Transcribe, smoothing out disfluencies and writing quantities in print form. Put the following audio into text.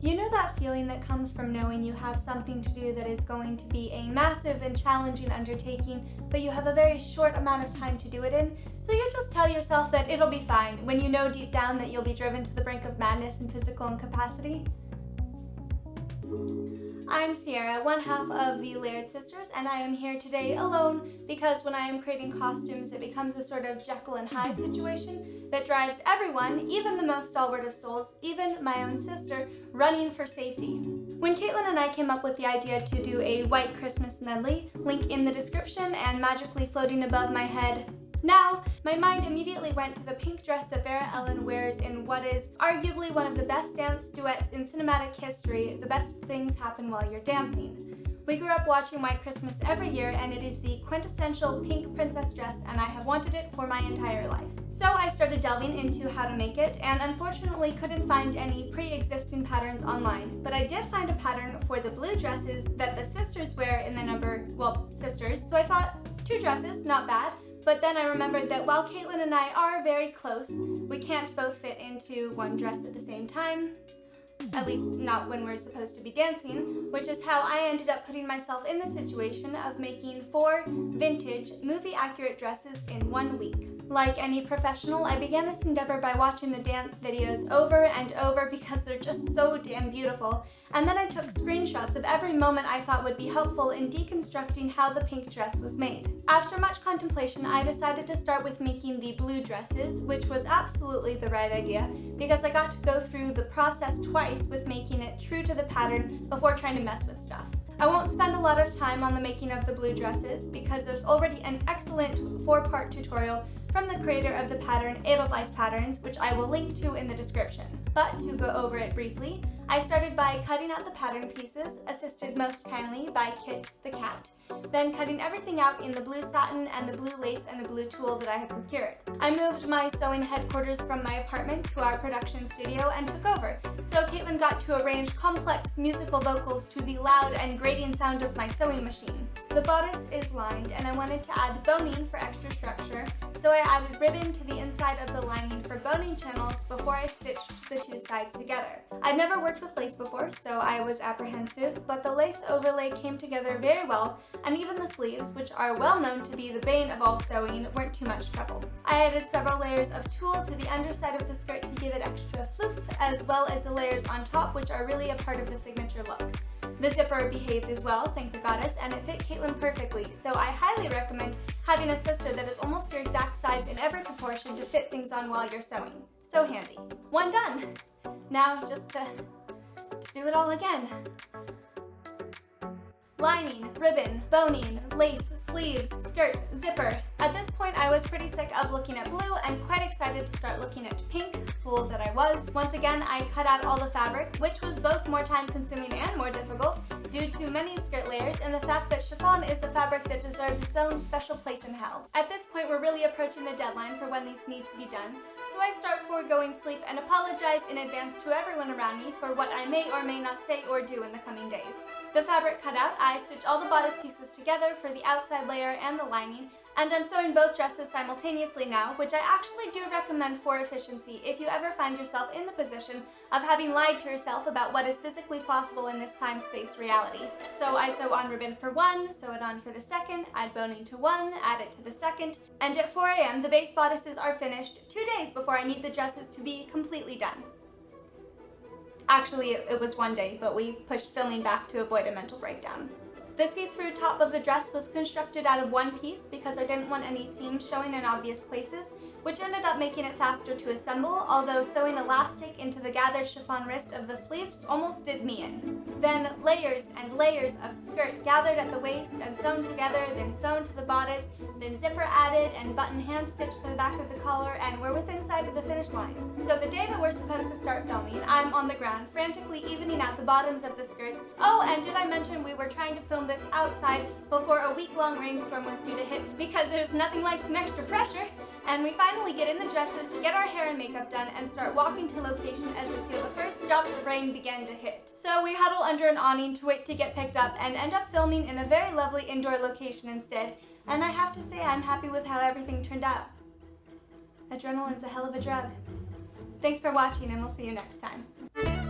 You know that feeling that comes from knowing you have something to do that is going to be a massive and challenging undertaking, but you have a very short amount of time to do it in, so you just tell yourself that it'll be fine when you know deep down that you'll be driven to the brink of madness and physical incapacity? I'm Sierra, one half of the Laird Sisters, and I am here today alone because when I am creating costumes, it becomes a sort of Jekyll and Hyde situation that drives everyone, even the most stalwart of souls, even my own sister, running for safety. When Caitlin and I came up with the idea to do a White Christmas medley, link in the description and magically floating above my head now, my mind immediately went to the pink dress that Vera Ellen wears in what is arguably one of the best dance duets in cinematic history, The Best Things Happen While You're Dancing. We grew up watching White Christmas every year, and it is the quintessential pink princess dress, and I have wanted it for my entire life. So I started delving into how to make it, and unfortunately couldn't find any pre-existing patterns online, but I did find a pattern for the blue dresses that the sisters wear in the number, sisters, so I thought, 2 dresses, not bad. But then I remembered that while Caitlin and I are very close, we can't both fit into one dress at the same time. At least not when we're supposed to be dancing, which is how I ended up putting myself in the situation of making 4 vintage, movie-accurate dresses in 1 week. Like any professional, I began this endeavor by watching the dance videos over and over because they're just so damn beautiful, and then I took screenshots of every moment I thought would be helpful in deconstructing how the pink dress was made. After much contemplation, I decided to start with making the blue dresses, which was absolutely the right idea because I got to go through the process twice with making it true to the pattern before trying to mess with stuff. I won't spend a lot of time on the making of the blue dresses because there's already an excellent 4-part tutorial from the creator of the pattern Edelweiss Patterns, which I will link to in the description. But to go over it briefly, I started by cutting out the pattern pieces, assisted most kindly by Kit the cat, then cutting everything out in the blue satin and the blue lace and the blue tulle that I had procured. I moved my sewing headquarters from my apartment to our production studio and took over, so Caitlin got to arrange complex musical vocals to the loud and grating sound of my sewing machine. The bodice is lined, and I wanted to add boning for extra structure, so I added ribbon to the inside of the lining for boning channels before I stitched the 2 sides together. I'd never worked with lace before, so I was apprehensive, but the lace overlay came together very well, and even the sleeves, which are well known to be the bane of all sewing, weren't too much trouble. I added several layers of tulle to the underside of the skirt to give it extra floof, as well as the layers on top, which are really a part of the signature look. The zipper behaved as well, thank the goddess, and it fit Caitlin perfectly, so I highly recommend having a sister that is almost your exact size in every proportion to fit things on while you're sewing. So handy. 1 done! Now just to do it all again. Lining, ribbon, boning, lace, sleeves, skirt, zipper. At this point, I was pretty sick of looking at blue and quite excited to start looking at pink, fool that I was. Once again, I cut out all the fabric, which was both more time-consuming and more difficult due to many skirt layers and the fact that chiffon is a fabric that deserves its own special place in hell. At this point, we're really approaching the deadline for when these need to be done, so I start foregoing sleep and apologize in advance to everyone around me for what I may or may not say or do in the coming days. The fabric cut out, I stitch all the bodice pieces together for the outside layer and the lining, and I'm sewing both dresses simultaneously now, which I actually do recommend for efficiency if you ever find yourself in the position of having lied to yourself about what is physically possible in this time-space reality. So I sew on ribbon for 1, sew it on for the 2nd, add boning to 1, add it to the 2nd, and at 4 a.m. the base bodices are finished 2 days before I need the dresses to be completely done. Actually, it was 1 day, but we pushed filming back to avoid a mental breakdown. The see-through top of the dress was constructed out of 1 piece because I didn't want any seams showing in obvious places, which ended up making it faster to assemble, although sewing elastic into the gathered chiffon wrist of the sleeves almost did me in. Then layers and layers of skirt gathered at the waist and sewn together, then sewn to the bodice, then zipper added and button hand stitched to the back of the collar, and we're within sight of the finish line. So the day that we're supposed to start filming, I'm on the ground frantically evening out the bottoms of the skirts. Oh, and did I mention we were trying to film this outside before a week-long rainstorm was due to hit because there's nothing like some extra pressure, and we finally get in the dresses, get our hair and makeup done, and start walking to location as we feel the first drops of rain begin to hit. So we huddle under an awning to wait to get picked up and end up filming in a very lovely indoor location instead, and I have to say I'm happy with how everything turned out. Adrenaline's a hell of a drug. Thanks for watching, and we'll see you next time.